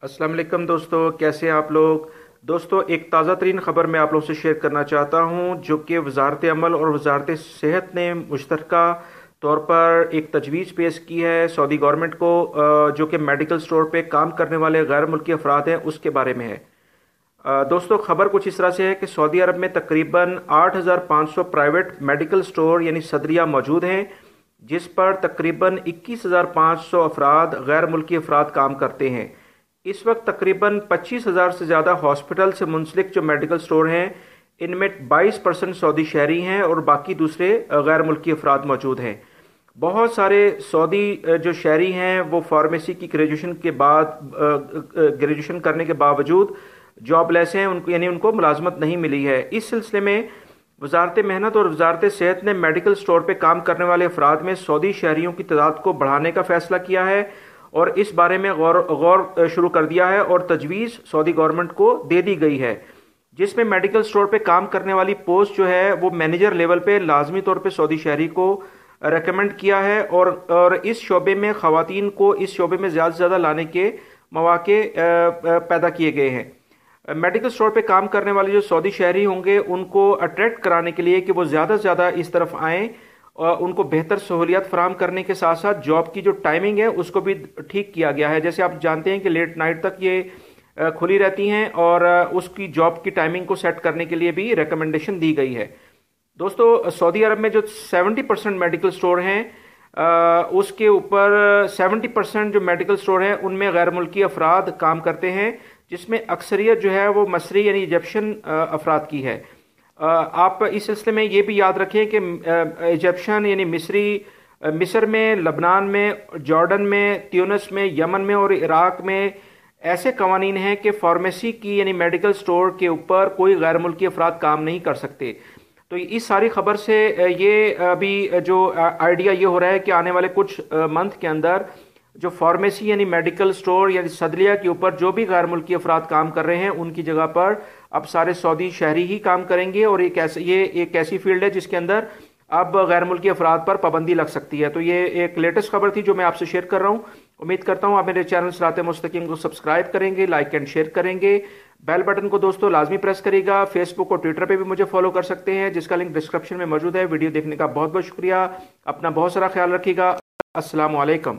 अस्सलाम वालेकुम दोस्तों, कैसे हैं आप लोग। दोस्तों, एक ताज़ा तरीन ख़बर मैं आप लोगों से शेयर करना चाहता हूं, जो कि वजारत अमल और वजारत सेहत ने मुश्तरका तौर पर एक तजवीज़ पेश की है सऊदी गवर्नमेंट को, जो कि मेडिकल स्टोर पे काम करने वाले गैर मुल्की अफराद हैं उसके बारे में है। दोस्तों, खबर कुछ इस तरह से है कि सऊदी अरब में तकरीबन 8,500 प्राइवेट मेडिकल स्टोर यानी सदरिया मौजूद हैं, जिस पर तकरीबन 21,500 अफराद गैर मुल्की अफराद काम करते हैं। इस वक्त तकरीबन 25,000 से ज़्यादा हॉस्पिटल से मुंसलिक जो मेडिकल स्टोर हैं, इनमें 22% सऊदी शहरी हैं और बाकी दूसरे गैर मुल्की अफराद मौजूद हैं। बहुत सारे सऊदी जो शहरी हैं वो फार्मेसी की ग्रेजुएशन के बाद ग्रेजुएशन करने के बावजूद जॉबलेस हैं, उनको यानी उनको मुलाजमत नहीं मिली है। इस सिलसिले में वजारत मेहनत और वजारत सेहत ने मेडिकल स्टोर पर काम करने वाले अफराद में सऊदी शहरियों की तादाद को बढ़ाने का फैसला किया है और इस बारे में गौर शुरू कर दिया है और तजवीज़ सऊदी गवर्नमेंट को दे दी गई है, जिसमें मेडिकल स्टोर पे काम करने वाली पोस्ट जो है वो मैनेजर लेवल पे लाजमी तौर पे सऊदी शहरी को रेकमेंड किया है और इस शोबे में ख़वातीन को इस शोबे में ज़्यादा से ज़्यादा लाने के मौके पैदा किए गए हैं। मेडिकल स्टोर पे काम करने वाले जो सऊदी शहरी होंगे उनको अट्रैक्ट कराने के लिए कि वो ज़्यादा से ज़्यादा इस तरफ आएँ, उनको बेहतर सहूलियत फराम करने के साथ साथ जॉब की जो टाइमिंग है उसको भी ठीक किया गया है। जैसे आप जानते हैं कि लेट नाइट तक ये खुली रहती हैं और उसकी जॉब की टाइमिंग को सेट करने के लिए भी रिकमेंडेशन दी गई है। दोस्तों, सऊदी अरब में जो 70% मेडिकल स्टोर हैं, उसके ऊपर 70% जो मेडिकल स्टोर हैं उनमें गैर मुल्की अफराद काम करते हैं, जिसमें अक्सरियत जो है वो मसरी यानी इजिप्शियन अफराद की है। आप इस सिलसिले में ये भी याद रखें कि इजिप्शियन यानी मिस्र में, लबनान में, जॉर्डन में, ट्यूनिस में, यमन में और इराक में ऐसे कवानीन हैं कि फार्मेसी की यानी मेडिकल स्टोर के ऊपर कोई गैर मुल्की अफराद काम नहीं कर सकते। तो इस सारी खबर से ये अभी जो आइडिया ये हो रहा है कि आने वाले कुछ मंथ के अंदर जो फार्मेसी यानी मेडिकल स्टोर यानी सदलिया के ऊपर जो भी गैर मुल्की अफराद काम कर रहे हैं उनकी जगह पर अब सारे सऊदी शहरी ही काम करेंगे और ये एक ऐसी फील्ड है जिसके अंदर अब गैर मुल्की अफराद पर पाबंदी लग सकती है। तो ये एक लेटेस्ट खबर थी जो मैं आपसे शेयर कर रहा हूँ। उम्मीद करता हूँ आप मेरे चैनल सिरात मुस्तकीम को सब्सक्राइब करेंगे, लाइक एंड शेयर करेंगे। बेल बटन को दोस्तों लाजमी प्रेस करिएगा। फेसबुक और ट्विटर पे भी मुझे फॉलो कर सकते हैं, जिसका लिंक डिस्क्रिप्शन में मौजूद है। वीडियो देखने का बहुत बहुत शुक्रिया। अपना बहुत सारा ख्याल रखिएगा। अस्सलाम वालेकुम।